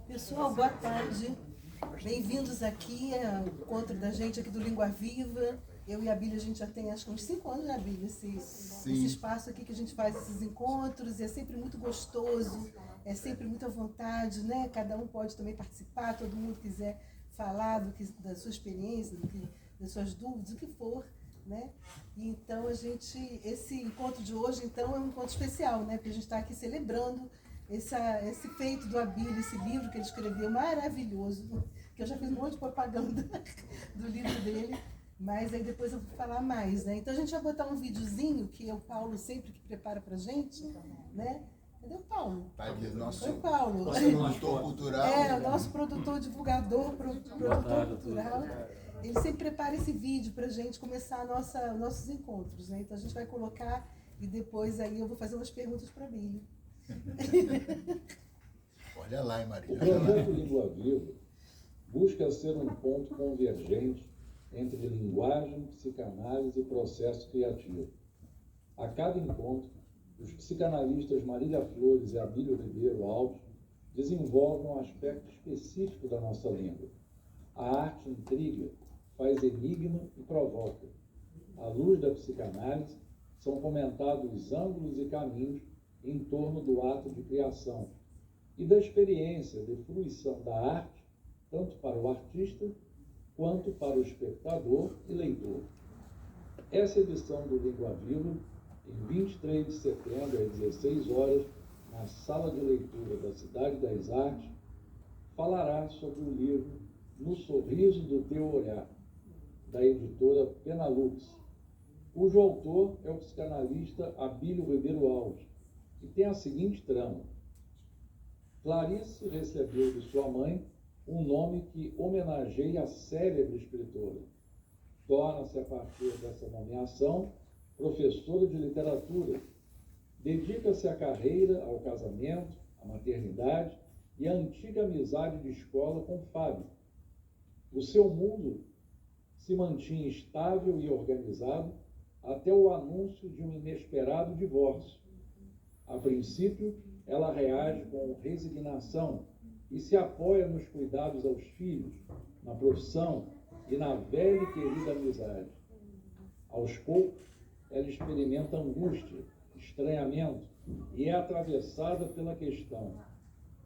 Pessoal, boa tarde. Bem-vindos aqui ao encontro da gente aqui do Língua Viva. Eu e a Bíblia, a gente já tem acho que uns 5 anos, né, Bíblia? Esse espaço aqui que a gente faz esses encontros, e é sempre muito gostoso, é sempre muita vontade, né? Cada um pode também participar, todo mundo quiser falar da sua experiência, das suas dúvidas, o que for, né? E então esse encontro de hoje, então, é um encontro especial, né? Porque a gente está aqui celebrando esse feito do Abílio, esse livro que ele escreveu, maravilhoso, que eu já fiz um monte de propaganda do livro dele, mas aí depois eu vou falar mais, né? Então a gente vai botar um videozinho que é o Paulo sempre que prepara pra gente, né? Cadê o Paulo? Tá aqui, nosso Paulo. produtor cultural. É, o nosso produtor, divulgador, produtor cultural. Ele sempre prepara esse vídeo pra gente começar nossos encontros, né? Então a gente vai colocar e depois aí eu vou fazer umas perguntas para a Bíblia. Olha lá, hein, Maria. O projeto Língua Viva busca ser um ponto convergente entre linguagem, psicanálise e processo criativo. A cada encontro, os psicanalistas Marília Flores e Abílio Ribeiro Alves desenvolvem um aspecto específico da nossa língua. A arte intriga, faz enigma e provoca. À luz da psicanálise, são comentados os ângulos e caminhos em torno do ato de criação e da experiência de fruição da arte, tanto para o artista quanto para o espectador e leitor. Essa edição do Língua Viva, em 23 de setembro, às 16 horas, na Sala de Leitura da Cidade das Artes, falará sobre o livro No Sorriso do Teu Olhar, da editora Penalux, cujo autor é o psicanalista Abílio Ribeiro Alves, e tem a seguinte trama. Clarice recebeu de sua mãe um nome que homenageia a célebre escritora. Torna-se, a partir dessa nomeação, professora de literatura. Dedica-se à carreira, ao casamento, à maternidade e à antiga amizade de escola com Fábio. O seu mundo se mantinha estável e organizado até o anúncio de um inesperado divórcio. A princípio, ela reage com resignação e se apoia nos cuidados aos filhos, na profissão e na velha e querida amizade. Aos poucos, ela experimenta angústia, estranhamento e é atravessada pela questão: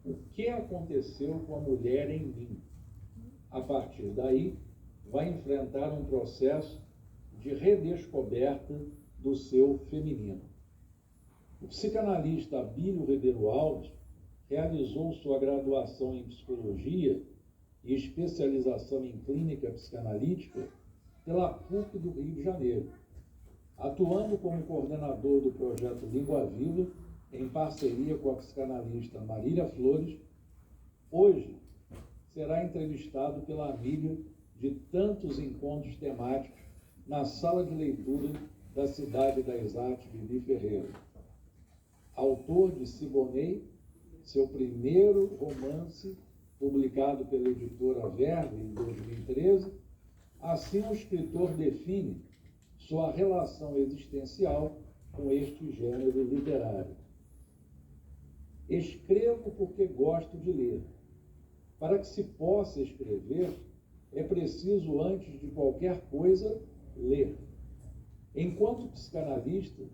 o que aconteceu com a mulher em mim? A partir daí, vai enfrentar um processo de redescoberta do seu feminino. O psicanalista Abílio Ribeiro Alves realizou sua graduação em psicologia e especialização em clínica psicanalítica pela PUC do Rio de Janeiro, atuando como coordenador do projeto Língua Viva, em parceria com a psicanalista Marília Flores. Hoje será entrevistado pela amiga de tantos encontros temáticos na sala de leitura da Cidade das Artes, Bibi Ferreira. Autor de Siboney, seu primeiro romance, publicado pela editora Verve em 2013, assim o escritor define sua relação existencial com este gênero literário. Escrevo porque gosto de ler. Para que se possa escrever, é preciso, antes de qualquer coisa, ler. Enquanto psicanalista,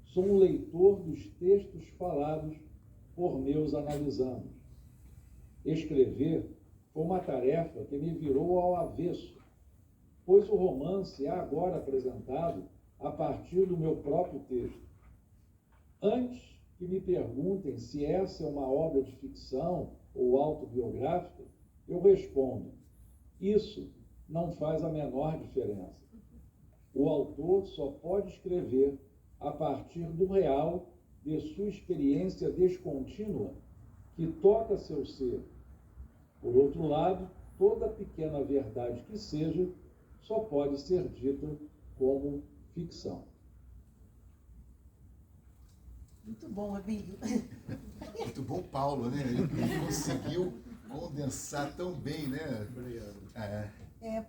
sou um leitor dos textos falados por meus analisandos. Escrever foi uma tarefa que me virou ao avesso, pois o romance é agora apresentado a partir do meu próprio texto. Antes que me perguntem se essa é uma obra de ficção ou autobiográfica, eu respondo: isso não faz a menor diferença. O autor só pode escrever a partir do real de sua experiência descontínua que toca seu ser. Por outro lado, toda pequena verdade que seja só pode ser dita como ficção. Muito bom, Abílio. Muito bom, Paulo, né? Ele conseguiu condensar tão bem, né? Obrigado.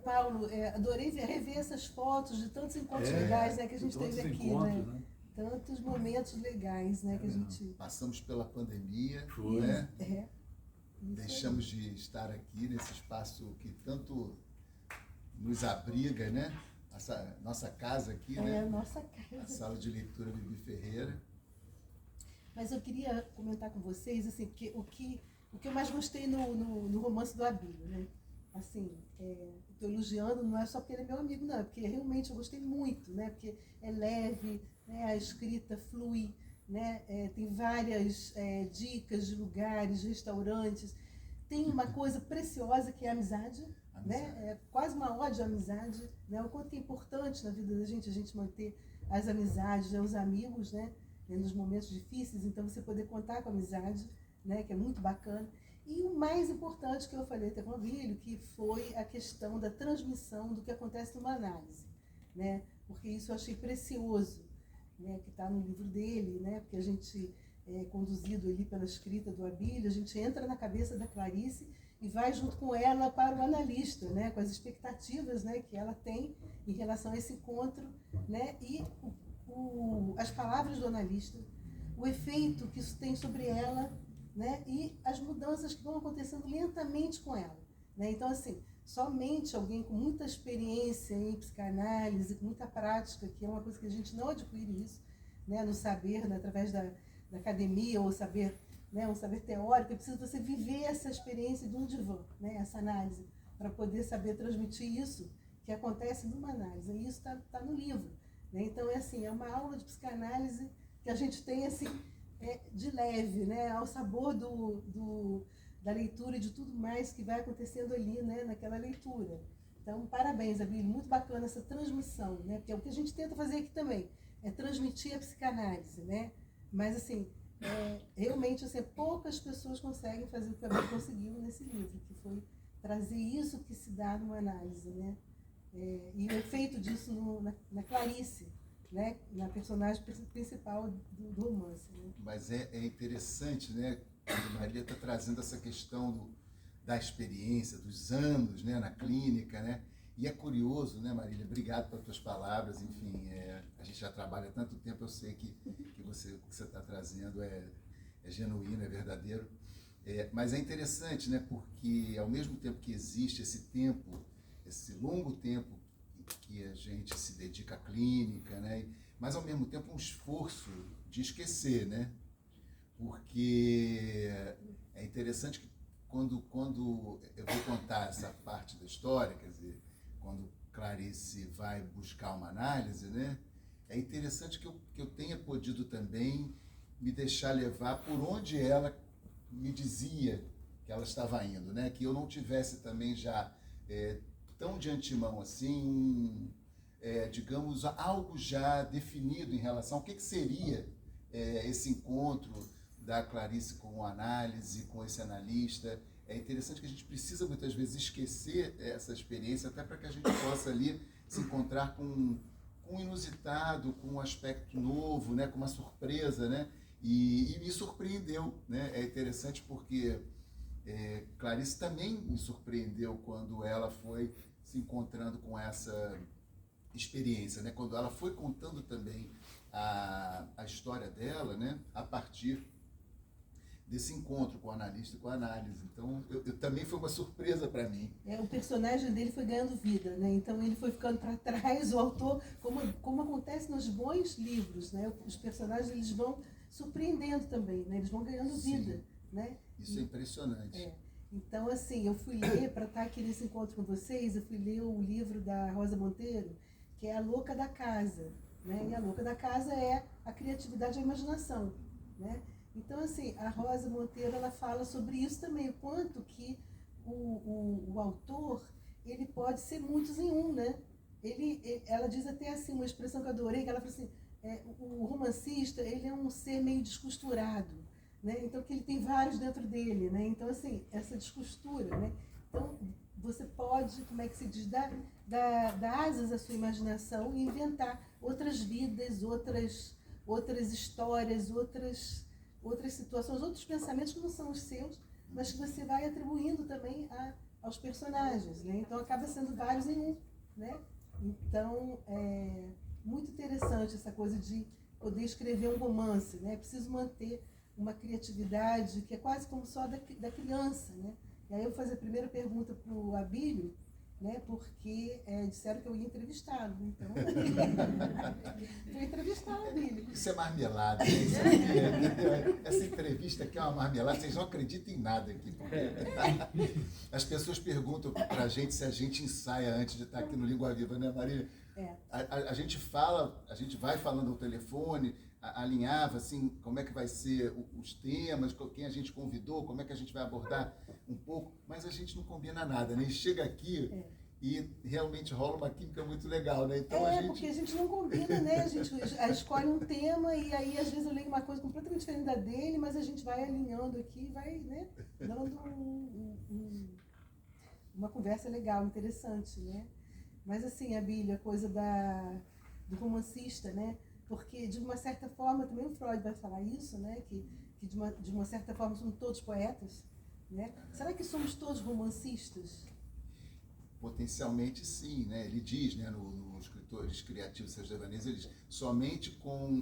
Paulo, adorei rever essas fotos de tantos encontros legais, né, que a gente teve aqui, né? tantos momentos legais, né, que a gente... Passamos pela pandemia, Foi. né? Isso Deixamos de estar aqui nesse espaço que tanto nos abriga, né? Essa nossa casa aqui, né? a nossa casa. A sala de leitura Bibi Ferreira. Mas eu queria comentar com vocês, assim, que o que eu mais gostei no romance do Abílio, né? Assim, estou elogiando, não é só porque ele é meu amigo, não, é porque realmente eu gostei muito, né? Porque é leve, né? A escrita flui, né? Tem várias dicas de lugares, restaurantes. Tem uma coisa preciosa que é a amizade, né? É quase uma ode à amizade, né? O quanto é importante na vida da gente a gente manter as amizades, né? Os amigos, né? Nos momentos difíceis, então você poder contar com a amizade, né? Que é muito bacana. E o mais importante que eu falei até com o Abílio, que foi a questão da transmissão do que acontece numa análise, né? Porque isso eu achei precioso, né? Que está no livro dele, né? Porque a gente é conduzido ali pela escrita do Abílio, a gente entra na cabeça da Clarice e vai junto com ela para o analista, né? Com as expectativas, né? Que ela tem em relação a esse encontro, né? E as palavras do analista, o efeito que isso tem sobre ela, né? E as mudanças que vão acontecendo lentamente com ela, né? Então, assim, somente alguém com muita experiência em psicanálise, com muita prática, que é uma coisa que a gente não adquire isso, né? No saber, né? Através da academia, ou saber, né? Um saber teórico, é preciso você viver essa experiência de um divã, né? Essa análise, para poder saber transmitir isso que acontece numa análise. E isso está no livro, né? Então, é uma aula de psicanálise que a gente tem, assim, de leve, né? Ao sabor da leitura e de tudo mais que vai acontecendo ali, né? Naquela leitura. Então, parabéns, Abílio, muito bacana essa transmissão, né? Porque é o que a gente tenta fazer aqui também, é transmitir a psicanálise, né? Mas, assim, realmente, assim, poucas pessoas conseguem fazer o que o Abílio conseguiu nesse livro, que foi trazer isso que se dá numa análise, né? E o efeito disso na Clarice, né? Na personagem principal do romance, né? Mas é interessante, né? A Marília está trazendo essa questão da experiência, dos anos, né? Na clínica, né? E é curioso, né, Marília? Obrigado pelas tuas palavras. Enfim, a gente já trabalha há tanto tempo, eu sei que o que você está trazendo é genuíno, é verdadeiro. Mas é interessante, né? Porque ao mesmo tempo que existe esse tempo, esse longo tempo que a gente se dedica à clínica, né? Mas ao mesmo tempo um esforço de esquecer, né? Porque é interessante que quando eu vou contar essa parte da história, quer dizer, quando Clarice vai buscar uma análise, né? É interessante que eu tenha podido também me deixar levar por onde ela me dizia que ela estava indo, né? Que eu não tivesse também já tão de antemão assim, digamos, algo já definido em relação ao que seria esse encontro da Clarice com a análise, com esse analista. É interessante que a gente precisa muitas vezes esquecer essa experiência, até para que a gente possa ali se encontrar com um inusitado, com um aspecto novo, né? Com uma surpresa, né? E me surpreendeu, né? É interessante porque Clarice também me surpreendeu quando ela foi se encontrando com essa experiência, né? Quando ela foi contando também a história dela, né? A partir desse encontro com o analista e com a análise. Então, eu também foi uma surpresa para mim. O personagem dele foi ganhando vida, né? Então ele foi ficando para trás, o autor, como acontece nos bons livros, né? Os personagens eles vão surpreendendo também, né? Eles vão ganhando vida, né? Isso é impressionante. Então, assim, eu fui ler, para estar aqui nesse encontro com vocês, eu fui ler o livro da Rosa Monteiro, que é A Louca da Casa, né? E a Louca da Casa é a criatividade e a imaginação, né? Então, assim, a Rosa Monteiro, ela fala sobre isso também, o quanto que o autor, ele pode ser muitos em um, né? Ela diz até assim, uma expressão que eu adorei, que ela fala assim, o romancista, ele é um ser meio descosturado, né? Então, que ele tem vários dentro dele, né? Então, assim, essa descostura, né? Então, você pode, como é que se diz, dar asas à sua imaginação e inventar outras vidas, outras histórias, outras situações, outros pensamentos que não são os seus, mas que você vai atribuindo também aos personagens, né? Então acaba sendo vários em um, né? Então é muito interessante essa coisa de poder escrever um romance, né? É preciso manter uma criatividade que é quase como só da criança, né? E aí eu vou fazer a primeira pergunta para o Abílio, né? Porque disseram que eu ia entrevistá-lo, então... Vou entrevistar o Abílio. Isso é marmelada, né? Essa entrevista aqui é uma marmelada, vocês não acreditam em nada aqui. As pessoas perguntam para a gente se a gente ensaia antes de estar aqui no Língua Viva, né, Marília? A gente fala, a gente vai falando ao telefone, alinhava assim, como é que vai ser os temas, quem a gente convidou, como é que a gente vai abordar um pouco, mas a gente não combina nada, né? E chega aqui e realmente rola uma química muito legal, né? Então porque a gente não combina, né? A gente escolhe um tema e aí às vezes eu leio uma coisa completamente diferente da dele, mas a gente vai alinhando aqui e vai, né, dando uma conversa legal, interessante, né? Mas assim, Abílio, a coisa do romancista, né? Porque, de uma certa forma, também o Freud vai falar isso, né? Que de uma certa forma somos todos poetas, né? Será que somos todos romancistas? Potencialmente sim, né? Ele diz, né, nos Escritores Criativos Sergianeses, ele diz, somente com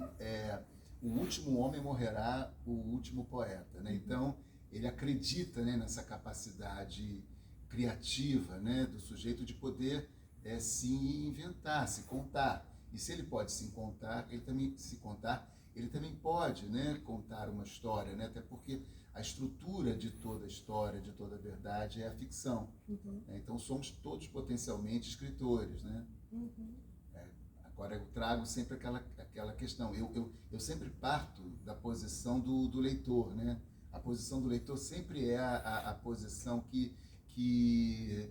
o último homem morrerá o último poeta, né? Então, ele acredita, né, nessa capacidade criativa, né, do sujeito de poder se inventar, se contar. E se ele pode se contar, ele também pode, né, contar uma história, né? Até porque a estrutura de toda a história, de toda a verdade é a ficção. Então somos todos potencialmente escritores, né? Agora eu trago sempre aquela questão. Eu sempre parto da posição do leitor, né? A posição do leitor sempre é a posição que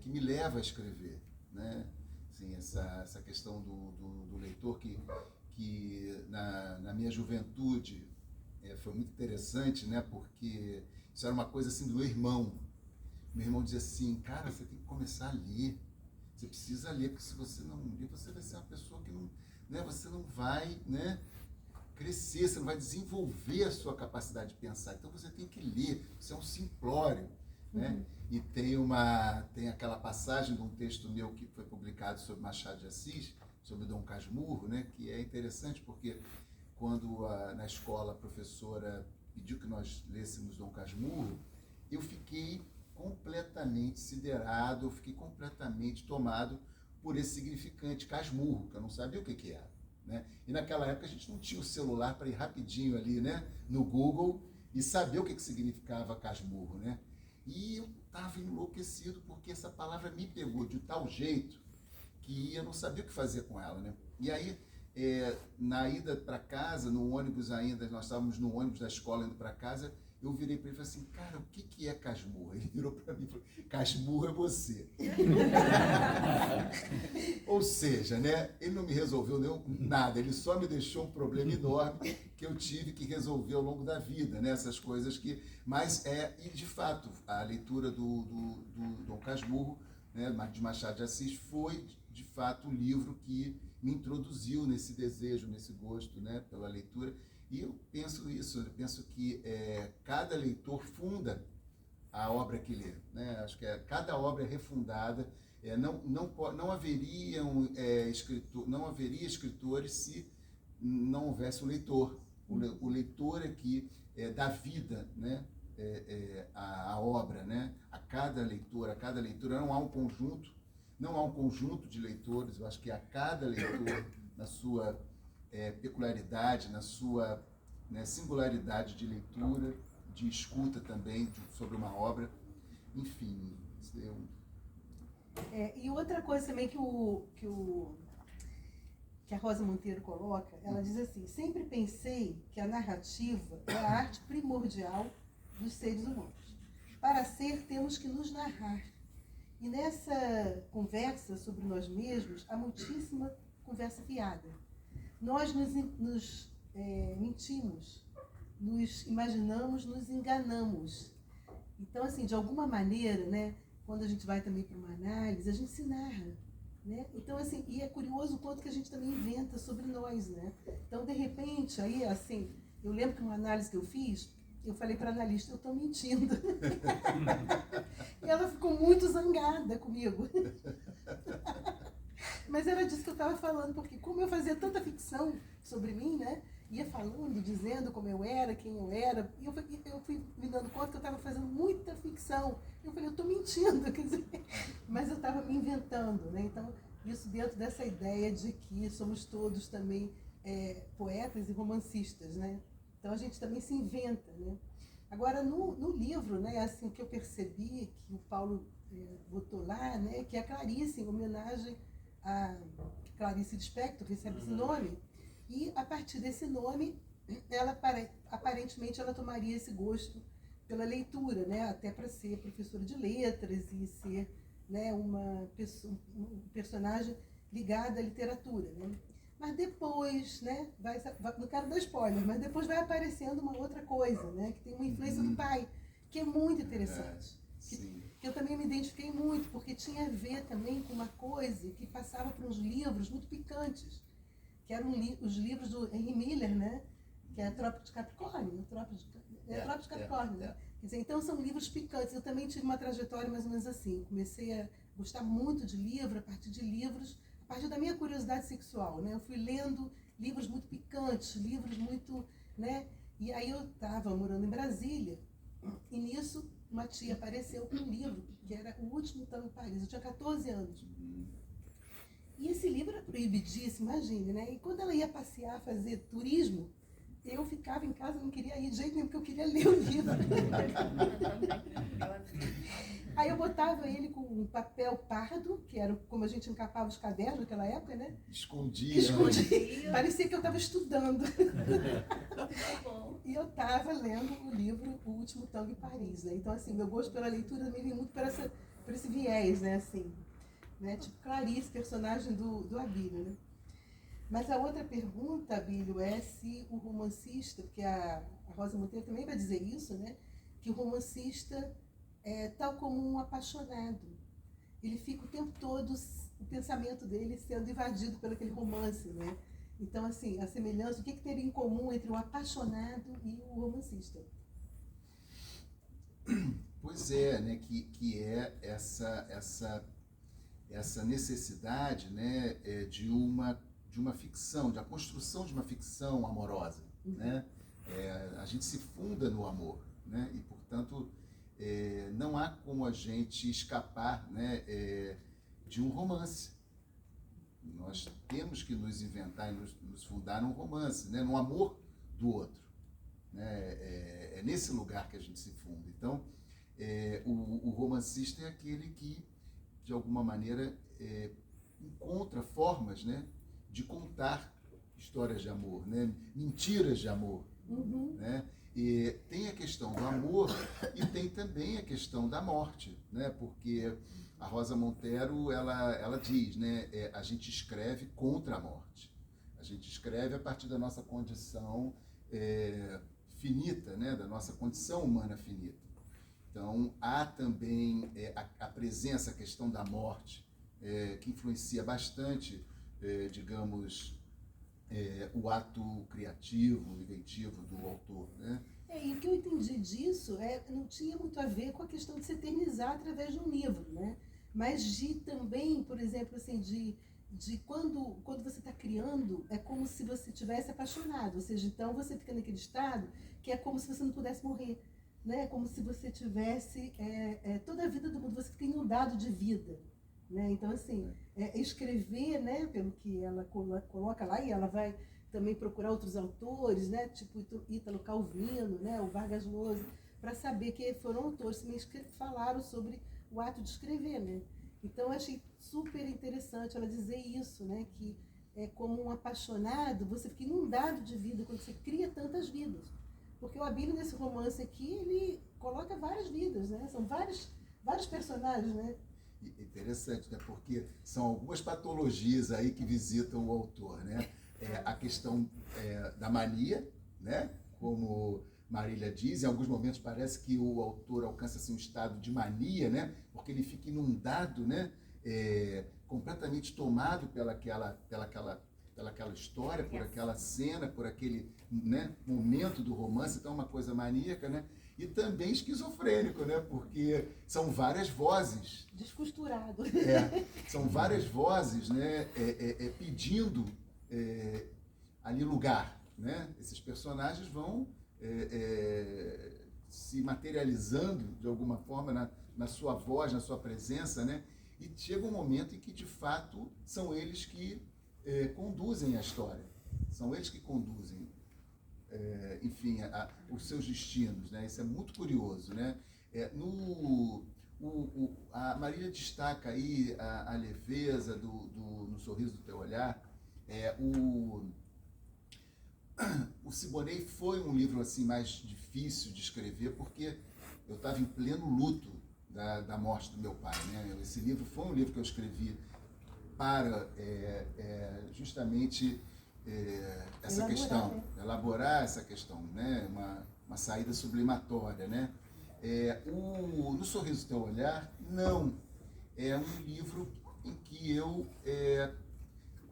me leva a escrever, né? Assim, essa questão do leitor que na minha juventude foi muito interessante, né? Porque isso era uma coisa assim do meu irmão. Meu irmão dizia assim, cara, você tem que começar a ler. Você precisa ler, porque se você não ler, você vai ser uma pessoa que não, né? Você não vai, né, crescer, você não vai desenvolver a sua capacidade de pensar. Então você tem que ler, isso é um simplório, né? E tem aquela passagem de um texto meu que foi publicado sobre Machado de Assis, sobre Dom Casmurro, né? Que é interessante porque quando na escola a professora pediu que nós lêssemos Dom Casmurro, eu fiquei completamente siderado, eu fiquei completamente tomado por esse significante, Casmurro, que eu não sabia o que era, né? E naquela época a gente não tinha o celular para ir rapidinho ali, né, no Google e saber o que significava Casmurro, né? E eu estava enlouquecido porque essa palavra me pegou de tal jeito que eu não sabia o que fazer com ela, né? E aí, na ida para casa, no ônibus ainda, nós estávamos no ônibus da escola indo para casa, eu virei para ele e falei assim, cara, o que é Casmurro? Ele virou para mim e falou, Casmurro é você. Ou seja, né, ele não me resolveu nada, ele só me deixou um problema enorme que eu tive que resolver ao longo da vida, né, essas coisas que... Mas e de fato, a leitura do Dom Casmurro, né, de Machado de Assis, foi de fato o livro que me introduziu nesse desejo, nesse gosto, né, pela leitura. E eu penso isso, eu penso que cada leitor funda a obra que lê, né? Acho que cada obra é refundada, não haveria escritores se não houvesse o leitor. O leitor é que dá vida, né? A obra, né? A cada leitura não há um conjunto de leitores. Eu acho que a cada leitor, na sua peculiaridade, na sua, né, singularidade de leitura, de escuta também sobre uma obra, enfim. E outra coisa também que a Rosa Monteiro coloca, ela diz assim, sempre pensei que a narrativa é a arte primordial dos seres humanos. Para ser, temos que nos narrar. E nessa conversa sobre nós mesmos, há muitíssima conversa fiada. Nós nos mentimos, nos imaginamos, nos enganamos. Então, assim, de alguma maneira, né, quando a gente vai também para uma análise, a gente se narra, né? Então, assim, e é curioso o quanto que a gente também inventa sobre nós, né? Então, de repente, aí, assim, eu lembro que uma análise que eu fiz, eu falei para a analista, eu estou mentindo. E ela ficou muito zangada comigo. Mas era disso que eu estava falando, porque como eu fazia tanta ficção sobre mim, né? ia falando, dizendo como eu era, quem eu era, e eu fui me dando conta que eu estava fazendo muita ficção. Eu falei, eu estou mentindo, quer dizer, mas eu estava me inventando, né? Então, isso dentro dessa ideia de que somos todos também poetas e romancistas, né? Então a gente também se inventa, né? Agora, no livro, né, assim, o que eu percebi, que o Paulo botou lá, né, que é a Clarice, em homenagem a Clarice Lispector, recebe esse nome, e a partir desse nome, ela aparentemente ela tomaria esse gosto pela leitura, né, até para ser professora de letras e ser, né, um personagem ligada à literatura, né? Mas depois, né, não quero dar spoiler, mas depois vai aparecendo uma outra coisa, né, que tem uma influência do pai, que é muito interessante. Que eu também me identifiquei muito, porque tinha a ver também com uma coisa que passava por uns livros muito picantes, que eram os livros do Henry Miller, né, que é a Tropa de Capricórnio, Tropa de Capricórnio, né? Quer dizer, então são livros picantes. Eu também tive uma trajetória mais ou menos assim, comecei a gostar muito de livro, a partir da minha curiosidade sexual, né? Eu fui lendo livros muito picantes, livros muito, né? E aí eu estava morando em Brasília, e nisso uma tia apareceu com um livro, que era O Último Tango em Paris. Eu tinha 14 anos. E esse livro era proibidíssimo, imagine, né? E quando ela ia passear, fazer turismo, eu ficava em casa, não queria ir de jeito nenhum, porque eu queria ler o livro. Aí eu botava ele com um papel pardo, que era como a gente encapava os cadernos naquela época, né? Escondia. Parecia que eu estava estudando. E eu estava lendo o livro O Último Tango em Paris, né? Então, assim, meu gosto pela leitura me vem muito por esse viés, né? Assim, né? Tipo Clarice, personagem do Abílio, né? Mas a outra pergunta, Abílio, é se o romancista, porque a Rosa Monteiro também vai dizer isso, né? Que o romancista é tal como um apaixonado. Ele fica o tempo todo, o pensamento dele sendo invadido pelo aquele romance, né? Então, assim, a semelhança, o que teria em comum entre o apaixonado e o romancista? Pois é, né? Que é essa necessidade, né? De uma ficção, da construção de uma ficção amorosa, né? A gente se funda no amor, né? E, portanto, não há como a gente escapar, né, de um romance. Nós temos que nos inventar e nos fundar num romance, né, no amor do outro. Né? É nesse lugar que a gente se funda. Então, o romancista é aquele que, de alguma maneira, encontra formas, né, de contar histórias de amor, né, mentiras de amor. Né? E tem a questão do amor e tem também a questão da morte, né? Porque a Rosa Monteiro, ela diz, né? A gente escreve contra a morte. A gente escreve a partir da nossa condição finita, né? Da nossa condição humana finita. Então, há também a presença, a questão da morte, que influencia bastante, digamos, o ato criativo, inventivo do autor, né? E o que eu entendi disso não tinha muito a ver com a questão de se eternizar através de um livro, né? Mas de também, por exemplo, assim, de quando você está criando, é como se você tivesse apaixonado, ou seja, então você fica naquele estado que é como se você não pudesse morrer, né? Como se você tivesse toda a vida do mundo, você fica inundado de vida. Né? Então, assim, escrever, né, pelo que ela coloca lá, e ela vai também procurar outros autores, né, tipo Ítalo Calvino, né, o Vargas Llosa, para saber que foram autores que falaram sobre o ato de escrever. Né? Então, eu achei super interessante ela dizer isso, né, que como um apaixonado, você fica inundado de vida quando você cria tantas vidas. Porque o Abílio, nesse romance aqui, ele coloca várias vidas, né? São vários personagens, né? Interessante, né? Porque são algumas patologias aí que visitam o autor, né? A questão da mania, né? Como Marília diz, em alguns momentos parece que o autor alcança assim, um estado de mania, né? Porque ele fica inundado, né? Completamente tomado pelaquela história, por aquela cena, por aquele, né, momento do romance, então é uma coisa maníaca, né? E também esquizofrênico, né? Porque são várias vozes. Descosturado. São várias vozes, né? Pedindo ali lugar, né? Esses personagens vão se materializando de alguma forma na sua voz, na sua presença, né? E chega um momento em que, de fato, são eles que conduzem a história, são eles que conduzem, enfim, os seus destinos, né? Isso é muito curioso, né? A Marília destaca aí a leveza no sorriso do teu olhar. O Siboney foi um livro assim mais difícil de escrever porque eu estava em pleno luto da morte do meu pai, né? Esse livro foi um livro que eu escrevi para justamente essa questão, elaborar essa questão, né? Uma saída sublimatória, né? No Sorriso do Teu Olhar, não. É um livro em que eu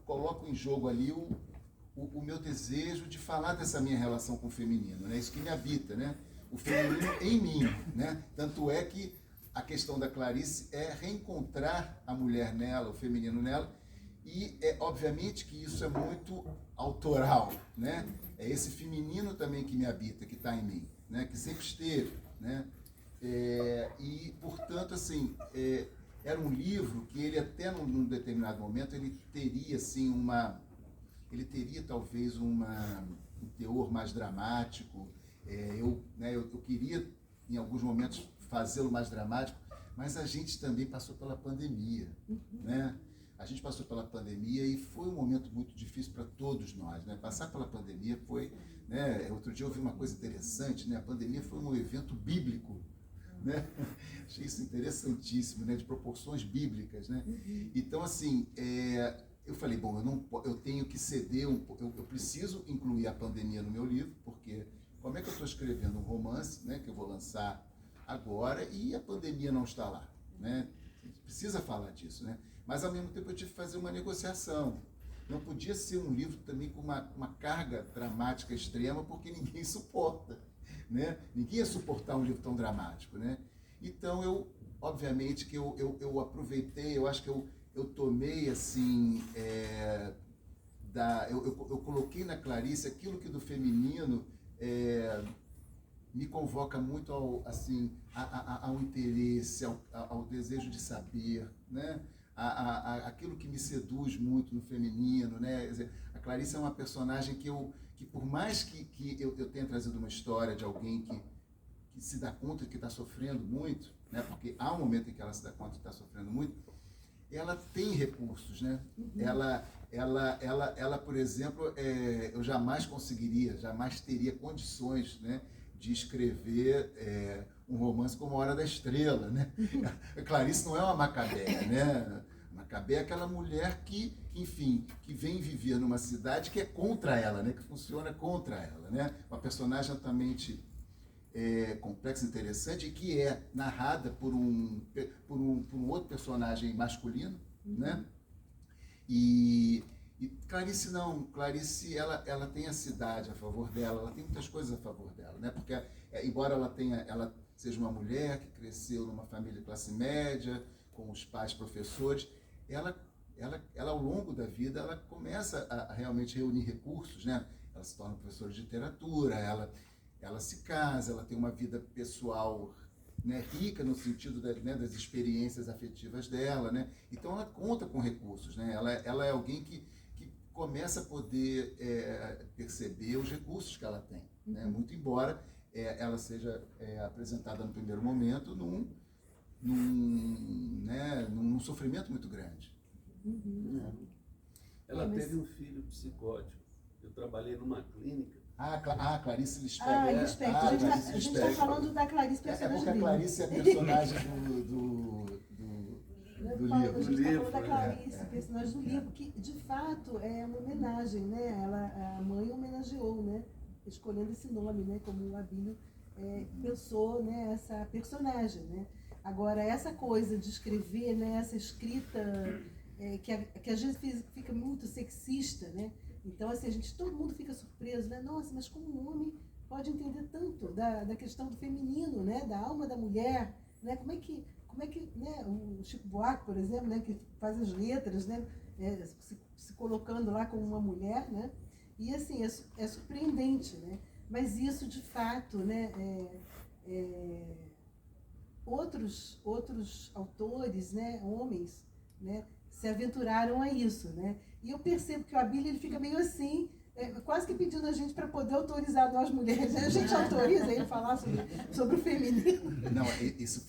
coloco em jogo ali o meu desejo de falar dessa minha relação com o feminino, né? Isso que me habita, né? O feminino em mim, né? Tanto é que a questão da Clarice é reencontrar a mulher nela, o feminino nela, e obviamente que isso é muito autoral, né? É esse feminino também que me habita, que está em mim, né? Que sempre esteve, né? E, portanto, assim, era um livro que ele até num determinado momento ele teria, assim, talvez um teor mais dramático. Eu queria, em alguns momentos, fazê-lo mais dramático, mas a gente também passou pela pandemia, né? A gente passou pela pandemia e foi um momento muito difícil para todos nós, né? Passar pela pandemia foi, né? Outro dia eu ouvi uma coisa interessante, né? A pandemia foi um evento bíblico, né? Achei isso interessantíssimo, né? De proporções bíblicas, né? Então, assim, eu falei, bom, eu tenho que ceder, eu preciso incluir a pandemia no meu livro, porque como é que eu estou escrevendo um romance, né? Que eu vou lançar agora e a pandemia não está lá, né? A gente precisa falar disso, né? Mas, ao mesmo tempo, eu tive que fazer uma negociação. Não podia ser um livro também com uma carga dramática extrema, porque ninguém suporta, né? Ninguém ia suportar um livro tão dramático, né? Então, obviamente, que eu aproveitei, eu acho que eu tomei, assim, eu coloquei na Clarice aquilo que do feminino me convoca muito ao interesse, ao desejo de saber, né? Aquilo que me seduz muito no feminino, né? Quer dizer, a Clarice é uma personagem que por mais que eu tenha trazido uma história de alguém que se dá conta que está sofrendo muito, né? Porque há um momento em que ela se dá conta que está sofrendo muito, ela tem recursos, né? Ela, por exemplo, eu jamais teria condições, né, de escrever um romance como A Hora da Estrela, né? A Clarice não é uma Macabéa, né? Macabéa é aquela mulher que, enfim, que vem viver numa cidade que é contra ela, né? Que funciona contra ela, né? Uma personagem altamente complexa, interessante, e que é narrada por um outro personagem masculino, né? E Clarice não, Clarice ela tem a cidade a favor dela, ela tem muitas coisas a favor dela, né? Porque embora ela seja uma mulher que cresceu numa família de classe média, com os pais professores, ela ao longo da vida ela começa a realmente reunir recursos, né? Ela se torna professora de literatura, ela se casa, ela tem uma vida pessoal, né, rica no sentido das experiências afetivas dela, né? Então ela conta com recursos, né? Ela é alguém que começa a poder perceber os recursos que ela tem, né? Muito embora ela seja apresentada no primeiro momento num sofrimento muito grande. Ela teve um filho psicótico. Eu trabalhei numa clínica. Clarice Lispector. Lispector. A gente está falando da Clarice, personagem porque a Clarice é a personagem do livro. A gente está falando da Clarice, personagem do livro, que de fato é uma homenagem, né? A mãe homenageou, né? Escolhendo esse nome, né? Como o Abílio pensou, né? Essa personagem, né? Agora, essa coisa de escrever, né? Essa escrita que às vezes fica muito sexista, né? Então, assim, todo mundo fica surpreso, né? Nossa, mas como um homem pode entender tanto da questão do feminino, né? Da alma da mulher, né? Como é que né? O Chico Buarque, por exemplo, né? Que faz as letras, né? Se colocando lá como uma mulher, né? E assim, é surpreendente, né? Mas isso, de fato, né, outros autores, né, homens, né, se aventuraram a isso, né? E eu percebo que o Abílio, ele fica meio assim, quase que pedindo a gente para poder autorizar nós mulheres, né? A gente autoriza ele falar sobre o feminino. Não, isso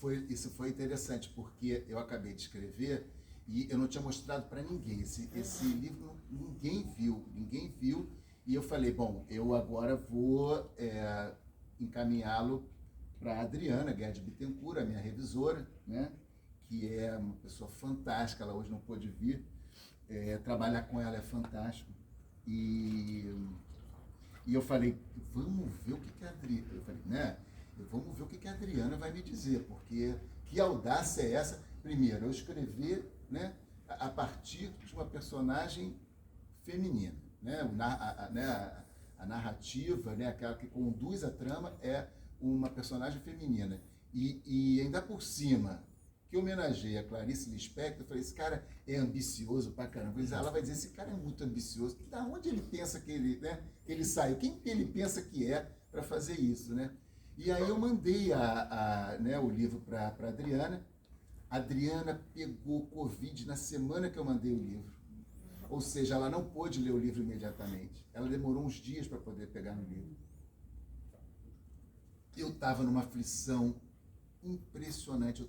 foi interessante, porque eu acabei de escrever e eu não tinha mostrado para ninguém. Esse livro ninguém viu. E eu falei, bom, eu agora vou encaminhá-lo para a Adriana Guedes Bittencourt, a minha revisora, né? Que é uma pessoa fantástica, ela hoje não pôde vir. Trabalhar com ela é fantástico. E eu falei, vamos ver o que a Adriana... Eu falei, né? Vamos ver o que a Adriana vai me dizer, porque que audácia é essa? Primeiro, eu escrever, né, a partir de uma personagem feminina, né? A narrativa, né, aquela que conduz a trama é uma personagem feminina. E ainda por cima, que homenageia a Clarice Lispector, eu falei, esse cara é ambicioso pra caramba. Ela vai dizer, esse cara é muito ambicioso. Da onde ele pensa que ele, né, que ele saiu? Quem ele pensa que é para fazer isso, né? E aí eu mandei né, o livro para a Adriana. A Adriana pegou Covid na semana que eu mandei o livro. Ou seja, ela não pôde ler o livro imediatamente. Ela demorou uns dias para poder pegar no livro. Eu estava numa aflição impressionante. Eu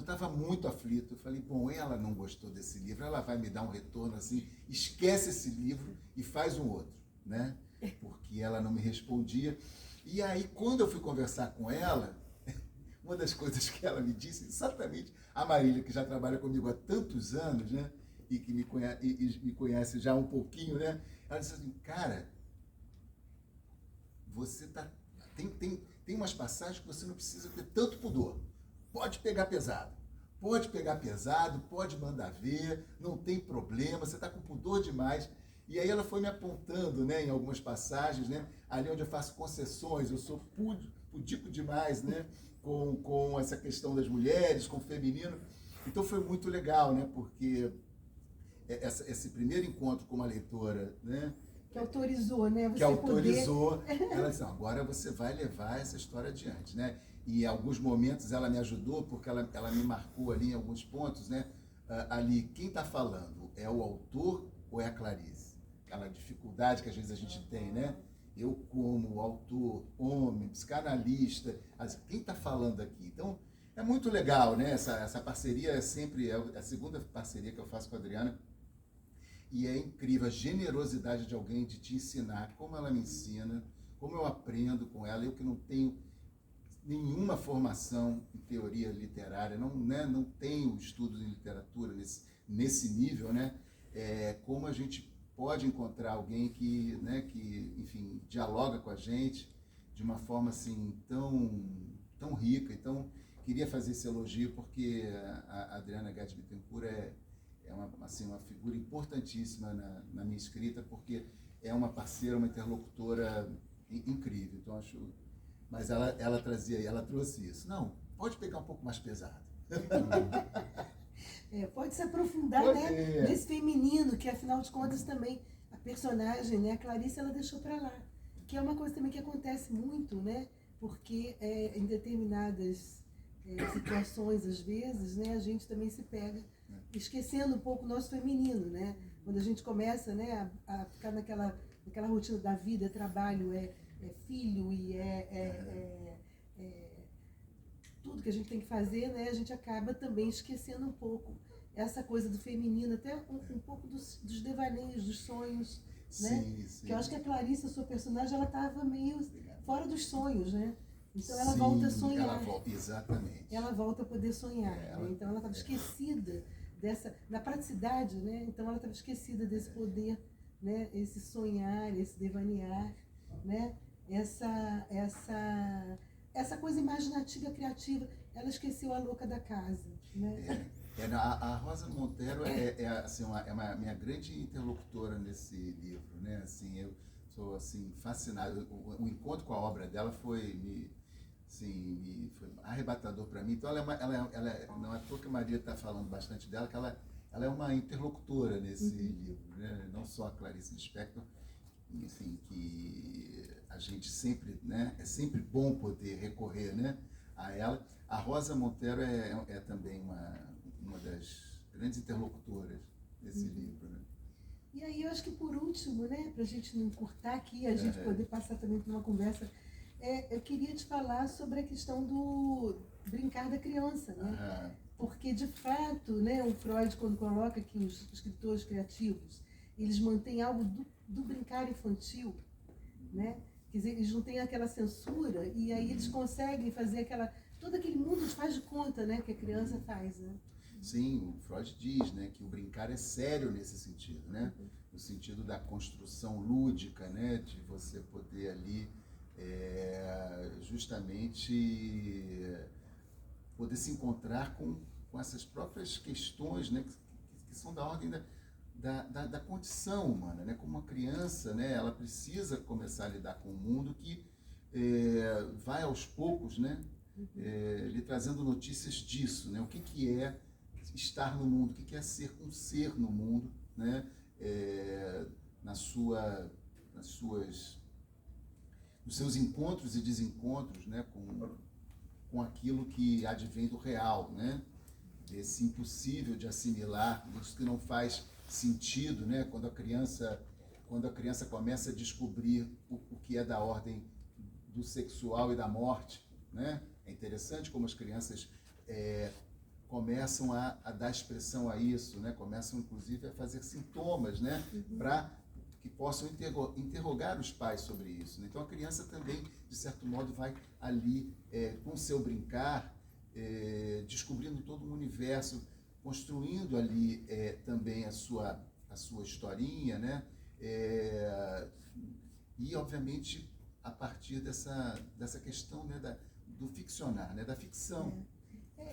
estava muito aflito. Eu falei, bom, ela não gostou desse livro, ela vai me dar um retorno assim, esquece esse livro e faz um outro, né? Porque ela não me respondia. E aí, quando eu fui conversar com ela, uma das coisas que ela me disse, exatamente, a Marília, que já trabalha comigo há tantos anos, né? E que me conhece já um pouquinho, né? Ela disse assim, cara, você tá... Tem umas passagens que você não precisa ter tanto pudor. Pode pegar pesado, pode mandar ver, não tem problema, você está com pudor demais. E aí ela foi me apontando, né, em algumas passagens, né, ali onde eu faço concessões, eu sou pudico demais, né, com essa questão das mulheres, com o feminino. Então foi muito legal, né, porque esse primeiro encontro com uma leitora, né, que autorizou, né? Que autorizou. Ela disse, agora você vai levar essa história adiante, né? E em alguns momentos ela me ajudou, porque ela me marcou ali em alguns pontos, né? Ali, quem está falando? É o autor ou é a Clarice? Aquela dificuldade que às vezes a gente tem, né? Eu como autor, homem, psicanalista, quem está falando aqui? Então, é muito legal, né? Essa parceria é sempre a segunda parceria que eu faço com a Adriana. E é incrível a generosidade de alguém de te ensinar, como ela me ensina, como eu aprendo com ela. Eu que não tenho nenhuma formação em teoria literária, não tenho estudo em literatura nesse nível, né? Como a gente pode encontrar alguém que, né, enfim, dialoga com a gente de uma forma assim tão rica. Então, queria fazer esse elogio porque a Adriana Guedes Bittencourt é uma figura importantíssima na minha escrita, porque é uma parceira, uma interlocutora incrível. Então, mas ela trouxe isso. Não, pode pegar um pouco mais pesado. Pode se aprofundar, né, nesse feminino, que afinal de contas também a personagem, né, a Clarice, ela deixou para lá. Que é uma coisa também que acontece muito, né, porque em determinadas situações, às vezes, né, a gente também se pega esquecendo um pouco o nosso feminino, né? Quando a gente começa, né, a ficar naquela rotina da vida, trabalho, filho e tudo que a gente tem que fazer, né? A gente acaba também esquecendo um pouco essa coisa do feminino, até um pouco dos devaneios, dos sonhos, né? Sim. Que eu acho que a Clarice, a sua personagem, ela estava meio fora dos sonhos, né? Então ela volta a sonhar. Exatamente. Ela volta a poder sonhar. Né? Então ela estava esquecida da praticidade, né? Então ela estava esquecida desse poder, né? Esse sonhar, esse devanear, né? Essa coisa imaginativa, criativa. Ela esqueceu a louca da casa, né? A Rosa Montero assim, uma minha grande interlocutora nesse livro, né? Assim, eu sou assim fascinado. O encontro com a obra dela foi foi arrebatador para mim. Então não é à toa que a Maria está falando bastante dela, que ela é uma interlocutora nesse livro, né? Não só a Clarice Lispector, enfim, que a gente sempre, né, é sempre bom poder recorrer, né, a ela. A Rosa Montero é também uma das grandes interlocutoras desse livro, né? E aí eu acho que por último, né, para a gente não encurtar aqui, a gente poder passar também por uma conversa, eu queria te falar sobre a questão do brincar da criança, né? Porque de fato, né, o Freud, quando coloca que os escritores criativos, eles mantêm algo do brincar infantil, né? Quer dizer, eles não têm aquela censura e aí eles conseguem fazer todo aquele mundo de faz de conta, né, que a criança faz, né? Sim, o Freud diz, né, que o brincar é sério nesse sentido, né? No sentido da construção lúdica, né, de você poder ali justamente poder se encontrar com essas próprias questões, né, que são da ordem da condição humana, né? Como uma criança, né, ela precisa começar a lidar com um mundo que vai aos poucos, né, lhe trazendo notícias disso, né? O que é estar no mundo, o que é ser um ser no mundo, né? Nos seus encontros e desencontros, né? Com aquilo que advém do real, né? Desse impossível de assimilar, disso que não faz sentido, né? Quando a criança começa a descobrir o que é da ordem do sexual e da morte, né? É interessante como as crianças começam a dar expressão a isso, né? Começam, inclusive, a fazer sintomas, né? Para que possam interrogar os pais sobre isso, né? Então, a criança também, de certo modo, vai ali, com seu brincar, descobrindo todo um universo, construindo ali também a sua historinha, né? E, obviamente, a partir dessa questão, né, do ficcionar, né? Da ficção.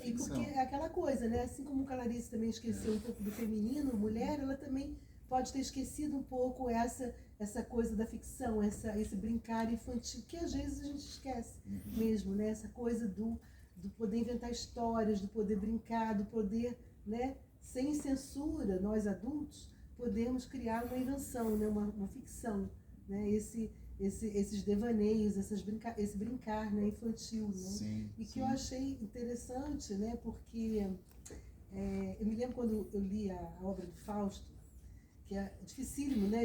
E porque é aquela coisa, né? Assim como Clarice também esqueceu um pouco do feminino, mulher, ela também pode ter esquecido um pouco essa coisa da ficção, esse brincar infantil, que às vezes a gente esquece mesmo, né? Essa coisa do poder inventar histórias, do poder brincar, do poder, né? Sem censura, nós adultos, podemos criar uma invenção, né? Uma ficção, né? Esses devaneios, esse brincar, né, infantil, né? Sim, e que eu achei interessante, né, porque eu me lembro quando eu li a obra do Fausto, que é dificílimo, né,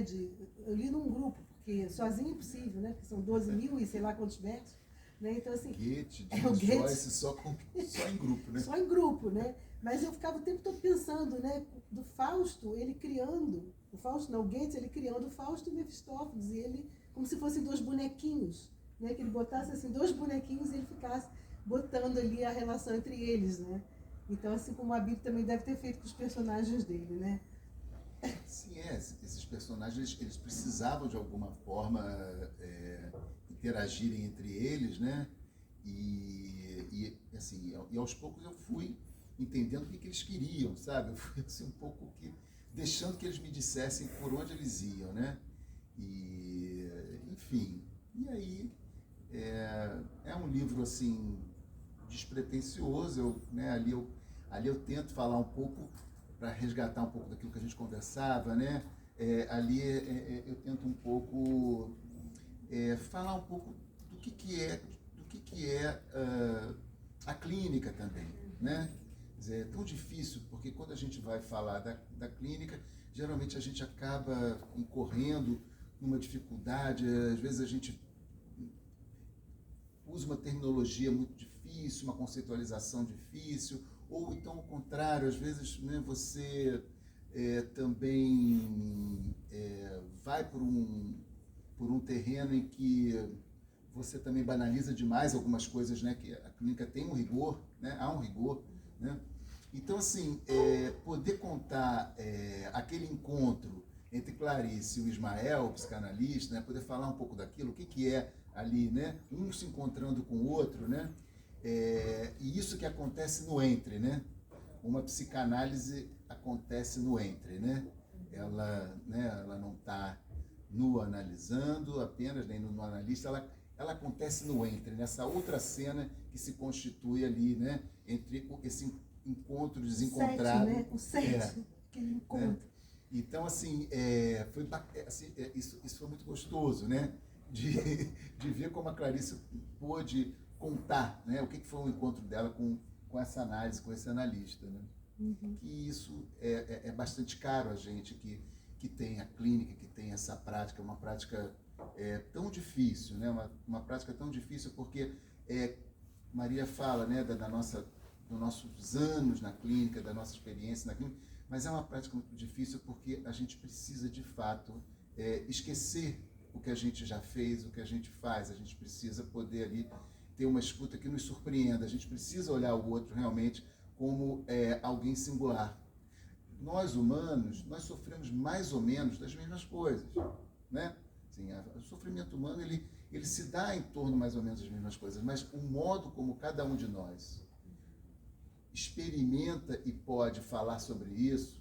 eu li num grupo, porque sozinho é impossível, né, porque são 12.000 e sei lá quantos metros, né, então assim... Goethe, o Goethe, Joyce, só em grupo, né? Só em grupo, né, mas eu ficava o tempo todo pensando, né, do Fausto, ele criando, o Goethe, ele criando o Fausto e Mefistófeles, e ele... como se fossem dois bonequinhos, né? Que ele botasse assim, dois bonequinhos e ele ficasse botando ali a relação entre eles, né? Então, assim como a Abílio também deve ter feito com os personagens dele, né? Sim, esses personagens, eles precisavam de alguma forma interagirem entre eles, né? E aos poucos eu fui entendendo o que eles queriam, sabe? Eu fui assim, um pouco deixando que eles me dissessem por onde eles iam, né? Enfim, e aí é um livro assim despretensioso, né? Ali eu tento falar um pouco para resgatar um pouco daquilo que a gente conversava, né? Eu tento um pouco falar um pouco do que é a clínica também, né? Quer dizer, é tão difícil porque quando a gente vai falar da clínica, geralmente a gente acaba incorrendo numa dificuldade, às vezes a gente usa uma terminologia muito difícil, uma conceitualização difícil, ou então ao contrário, às vezes, né, você também vai por um terreno em que você também banaliza demais algumas coisas, né, que a clínica tem um rigor, né, há um rigor, né? Então, assim, poder contar aquele encontro entre Clarice e o Ismael, o psicanalista, né, poder falar um pouco daquilo, o que é ali, né, um se encontrando com o outro, né, e isso que acontece no entre, né, uma psicanálise acontece no entre, né, ela não está no analisando apenas, nem no analista, ela acontece no entre, nessa outra cena que se constitui ali, né, entre esse encontro desencontrado. O sete, aquele encontro. Né? Então, assim, isso foi muito gostoso, né? De ver como a Clarice pôde contar, né? O que foi o encontro dela com essa análise, com esse analista, né? Que isso é bastante caro a gente que tem a clínica, que tem essa prática, uma prática tão difícil, né? Uma prática tão difícil porque Maria fala, né, dos nossos anos na clínica, da nossa experiência na clínica, mas é uma prática muito difícil porque a gente precisa, de fato, esquecer o que a gente já fez, o que a gente faz. A gente precisa poder ali ter uma escuta que nos surpreenda. A gente precisa olhar o outro realmente como alguém singular. Nós, humanos, nós sofremos mais ou menos das mesmas coisas, né? Assim, o sofrimento humano, ele se dá em torno mais ou menos das mesmas coisas, mas o modo como cada um de nós experimenta e pode falar sobre isso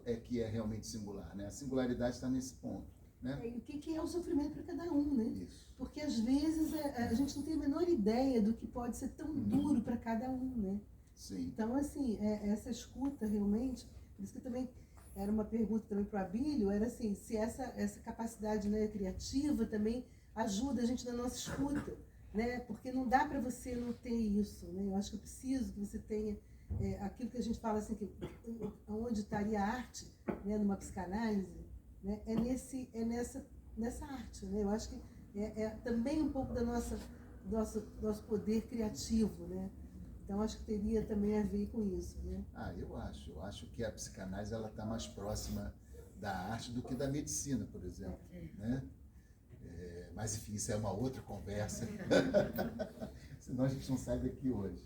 é que é realmente singular, né? A singularidade está nesse ponto, né? E o que é o sofrimento para cada um, né? Isso. Porque às vezes a gente não tem a menor ideia do que pode ser tão duro para cada um, né? Sim. Então, assim, essa escuta realmente, por isso que também era uma pergunta também para o Abílio, era assim, se essa capacidade, né, criativa também ajuda a gente na nossa escuta, né? Porque não dá para você não ter isso, né? Eu acho que eu preciso que você tenha aquilo que a gente fala assim, que onde estaria a arte, né, numa psicanálise, né? Nessa arte, né? Eu acho que também um pouco nosso poder criativo, né? Então acho que teria também a ver com isso, né? Eu acho que a psicanálise ela está mais próxima da arte do que da medicina, por exemplo, né? Mas enfim, isso é uma outra conversa. Senão a gente não sai daqui hoje.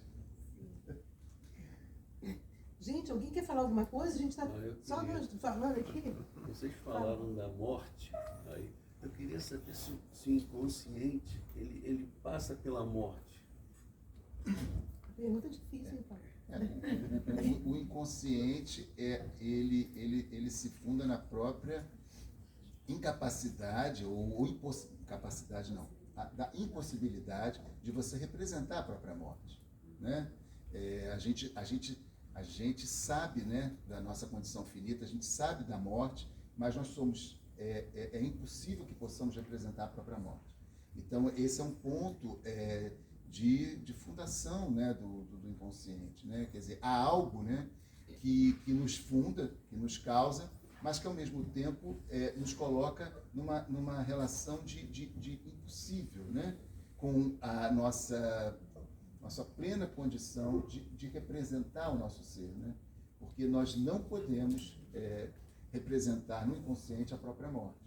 Gente, alguém quer falar alguma coisa? A gente está só nós falando aqui. Vocês falaram da morte, aí eu queria saber se o inconsciente ele passa pela morte. Pergunta difícil, hein, Paulo? O inconsciente ele se funda na própria incapacidade ou incapacidade não, da impossibilidade de você representar a própria morte, né? A gente sabe, né, da nossa condição finita, a gente sabe da morte, mas nós somos é impossível que possamos representar a própria morte. Então esse é um ponto de fundação, né, do inconsciente, né? Quer dizer, há algo, né, que nos funda, que nos causa, mas que ao mesmo tempo nos coloca numa relação de impossível, né, com a nossa plena condição de representar o nosso ser, né? Porque nós não podemos representar no inconsciente a própria morte.